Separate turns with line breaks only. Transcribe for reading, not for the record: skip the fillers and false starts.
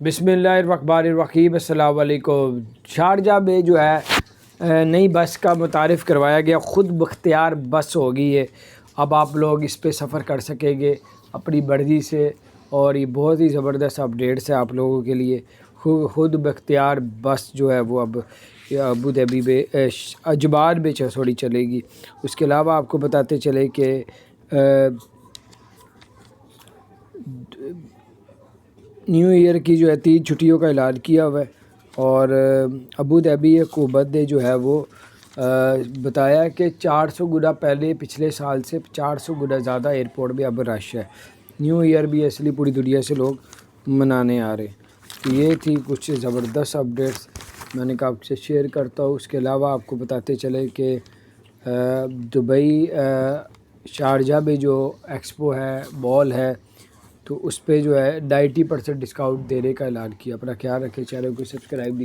बिस्मिल्लाहिर्रहमानिर्रहीम। अस्सलाम वालेकुम। शारजाह में जो है नई बस का मुतारिफ़ करवाया गया, ख़ुद बख्तियार बस हो गई है। अब आप लोग इस पे सफ़र कर सकेंगे अपनी मर्ज़ी से, और ये बहुत ही ज़बरदस्त अपडेट्स है आप लोगों के लिए। ख़ुद बख्तियार बस जो है वो अब अबू धाबी में अजमान में थोड़ी चलेगी। उसके अलावा आपको बताते चले कि न्यू ईयर की जो है 3 छुट्टियों का ऐलान किया हुआ है, और अबू धाबी हुकूमत ने जो है वो बताया कि 400 गुना पहले पिछले साल से 400 गुना ज़्यादा एयरपोर्ट में अब रश है। न्यू ईयर भी इसलिए पूरी दुनिया से लोग मनाने आ रहे हैं। तो ये थी कुछ ज़बरदस्त अपडेट्स मैंने कहा आपसे शेयर करता हूँ। उसके अलावा आपको बताते चले कि दुबई शारजाह में जो एक्सपो है, मॉल है, तो उस पे जो है 90% डिस्काउंट देने का ऐलान किया। अपना ख्याल रखें, चैनल को सब्सक्राइब